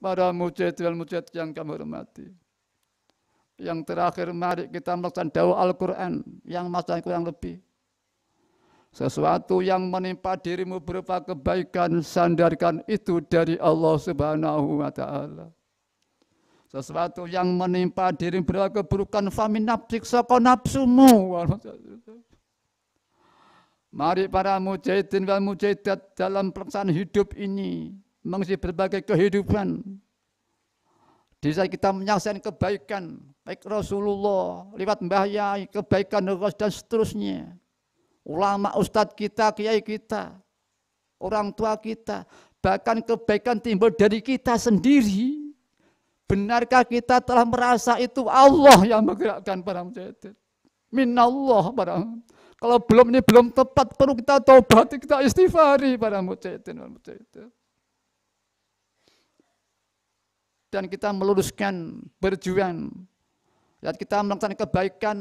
para mujahid wal mujahid yang kami hormati. Yang terakhir, mari kita melaksanakan dakwah Al-Quran yang masih kurang lebih. Sesuatu yang menimpa dirimu berupa kebaikan, sandarkan itu dari Allah Subhanahu wa Ta'ala. Sesuatu yang menimpa dirimu berupa keburukan, famin nafsik saka nafsumu. Mari para mujahidin wal mujahidat dalam pelaksanaan hidup ini mengisi berbagai kehidupan. Di saat kita menyaksikan kebaikan, baik Rasulullah, lewat Mbah Yai, kebaikan dan seterusnya. Ulama, ustadz kita, kiai kita, orang tua kita, bahkan kebaikan timbul dari kita sendiri. Benarkah kita telah merasa itu Allah yang menggerakkan para mujahidin? Minallah para. Kalau belum, ini belum tepat, perlu kita taubat, kita istighfari para mujahidin. Dan kita meluruskan, berjuang. Dan kita melakukan kebaikan,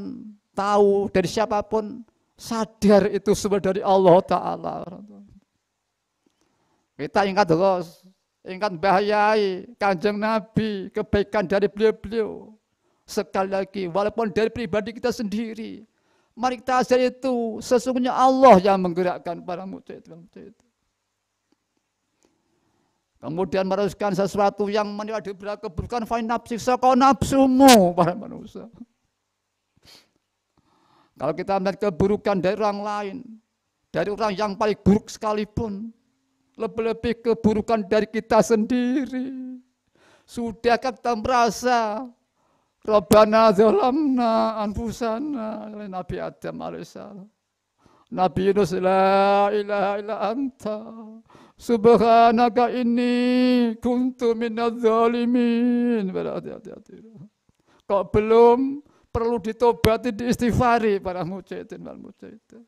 tahu dari siapapun, sadar itu semua dari Allah Ta'ala. Kita ingat terus, ingat Mbah Yai, Kanjeng Nabi, kebaikan dari beliau-beliau. Sekali lagi, walaupun dari pribadi kita sendiri, mari kita sadar itu, sesungguhnya Allah yang menggerakkan para mujahid. Kemudian meneruskan sesuatu yang menimpa keburukan, fa nafsik saka nafsumu para manusia. Kalau kita melihat keburukan dari orang lain, dari orang yang paling buruk sekalipun, lebih-lebih keburukan dari kita sendiri. Sudahkah kita merasa Rabbana zalamna anfusana, Nabi Adam alaihissalam. Nabi Yunus, la ilaha illa anta subhanaka inni kuntu minadz zalimin. Berhati-hati. Kok belum perlu ditobati, diistighfari para mujahidin wal mujahidin.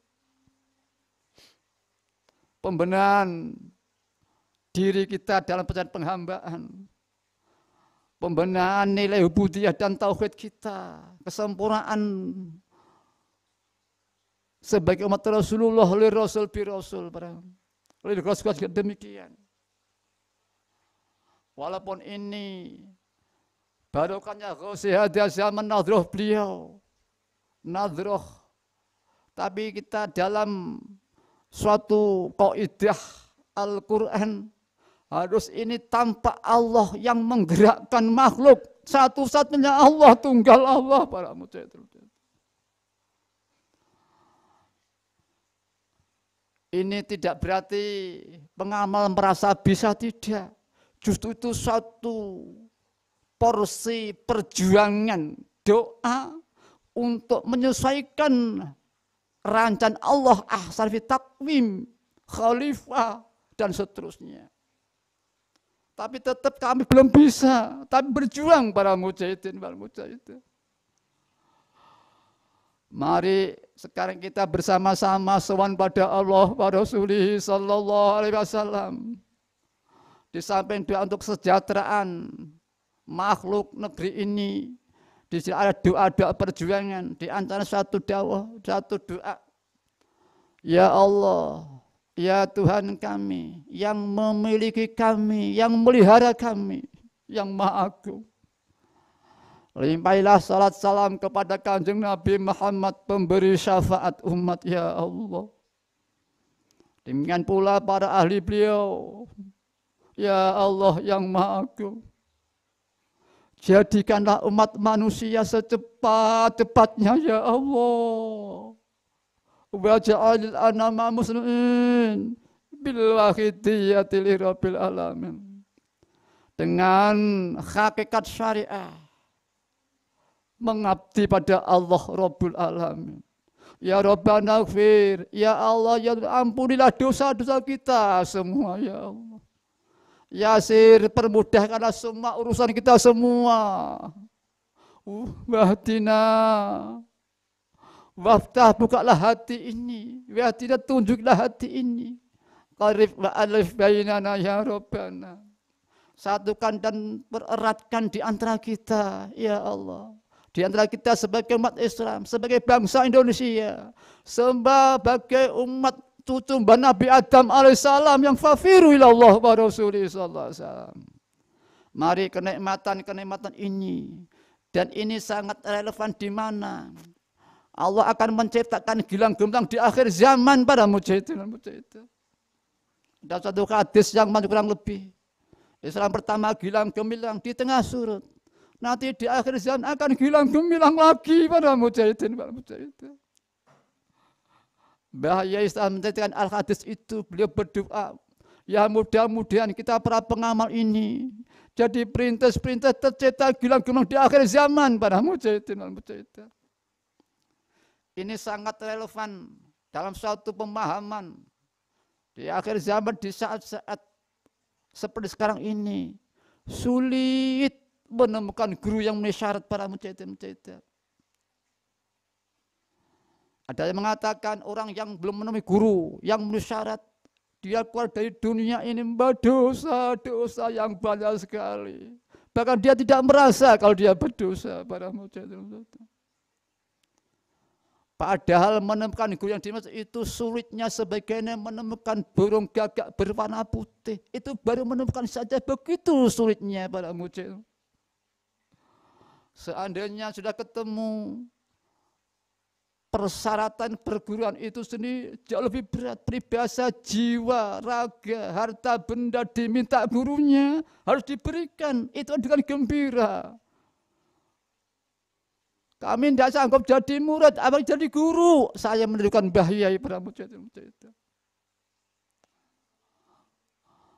Pembenahan diri kita dalam perjalanan penghambaan. Pembenahan nilai ubudiyah dan tauhid kita. Kesempurnaan sebagai umat Rasulullah, oleh Rasul bi Rasul. Oleh Rasul demikian. Walaupun ini barokahnya Ghausiyah zaman nadroh beliau. Nadroh. Tapi kita dalam suatu kaidah Al-Quran harus ini tanpa Allah yang menggerakkan makhluk. Satu-satunya Allah, tunggal Allah para mujahidin. Ini tidak berarti pengamal merasa bisa, tidak. Justru itu suatu porsi perjuangan doa untuk menyesuaikan rancangan Allah, ahsan fi takwim, khalifah dan seterusnya. Tapi tetap kami belum bisa, tapi berjuang para mujahidin wal mujahidin. Mari sekarang kita bersama-sama sowan pada Allah wa Rasulih sallallahu alaihi wasallam. Di samping doa untuk kesejahteraan makhluk negeri ini, di sini ada doa-doa perjuangan, di antara satu doa. Ya Allah, ya Tuhan kami, yang memiliki kami, yang melihara kami, yang Maha Agung. Limpailah salat salam kepada Kanjeng Nabi Muhammad, pemberi syafaat umat, ya Allah. Demikian pula para ahli beliau, ya Allah yang Maha Agung. Jadikanlah umat manusia secepat-cepatnya, ya Allah. Wa ja'alil anama muslimin bil wahidiyati li rabbil alamin. Dengan hakikat syariah, mengabdi pada Allah Rabbul Alamin. Ya Rabbana ighfir, ya Allah, ya ampunilah dosa-dosa kita semua, ya Allah. Yasir, permudahkanlah semua urusan kita semua. Wahdina, waftah, bukalah hati ini. Wahdina, tunjuklah hati ini. Qarif wa alif bainana ya Rabbana. Satukan dan pereratkan di antara kita, ya Allah. Di antara kita sebagai umat Islam, sebagai bangsa Indonesia, sebagai umat cucu Nabi Adam alaihissalam yang fafiru ilallah wa rasulih sallallahu alaihi wasallam. Mari kenikmatan ini. Dan ini sangat relevan di mana Allah akan menciptakan gilang gemilang di akhir zaman para mujahidin. Ada satu hadis yang kurang lebih. Islam pertama gilang gemilang di tengah surut. Nanti di akhir zaman akan gilang gemilang lagi para mujahidin. Bahaya Islam menceritakan al-hadis itu, beliau berdoa, ya mudah-mudahan kita para pengamal ini jadi perintis-perintis tercetak gilang gemilang di akhir zaman para mujahidin. Ini sangat relevan dalam suatu pemahaman di akhir zaman, di saat-saat seperti sekarang ini sulit menemukan guru yang memenuhi syarat para mujahidin. Ada yang mengatakan orang yang belum menemui guru yang memenuhi syarat, dia keluar dari dunia ini dosa-dosa yang banyak sekali. Bahkan dia tidak merasa kalau dia berdosa para mujahidin. Padahal menemukan guru yang dimaksud itu sulitnya sebagaimana menemukan burung gagak berwarna putih. Itu baru menemukan saja, begitu sulitnya para mujahidin. Seandainya sudah ketemu, persyaratan perguruan itu sendiri jauh lebih berat. Peribahasa jiwa, raga, harta benda diminta gurunya harus diberikan. Itu dengan gembira. Kami tidak sanggup jadi murid, apa jadi guru. Saya menunjukkan bahaya para mujahidin.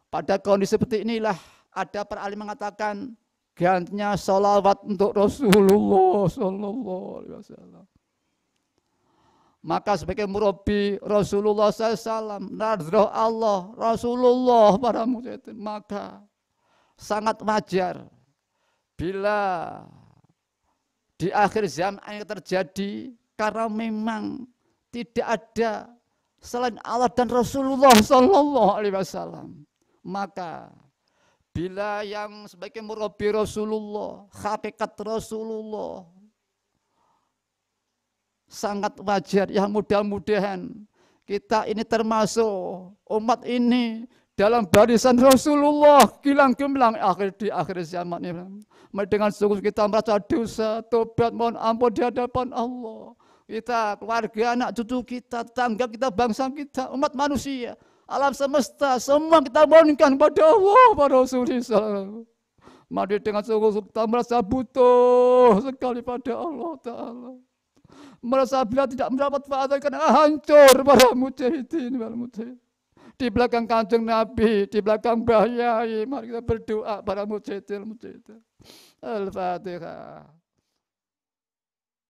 Pada kondisi seperti inilah ada para alim mengatakan gantinya sholawat untuk Rasulullah Sallallahu Alaihi Wasallam. Maka sebagai murabi Rasulullah SAW, nadrah Allah, Rasulullah para mujahidin, maka sangat wajar bila di akhir zaman yang terjadi karena memang tidak ada selain Allah dan Rasulullah Sallallahu Alaihi Wasallam. Maka bila yang sebagai murabi Rasulullah, hakikat Rasulullah, sangat wajar ya, mudah-mudahan kita ini termasuk umat ini dalam barisan Rasulullah gilang gemilang di akhir zaman ini. Dengan sungguh kita merasa dosa, tobat, mohon ampun di hadapan Allah. Kita, keluarga, anak cucu kita, tetangga kita, bangsa kita, umat manusia, alam semesta, semua kita mohonkan pada Allah, pada Rasulullah. Mari dengan sungguh kita merasa butuh sekali pada Allah Ta'ala. Merasa bila tidak mendapat faedah karena hancur para mujahidin. Di belakang Kanjeng Nabi, di belakang Mbah Yai, mari kita berdoa para mujahidin. Al-Fatihah.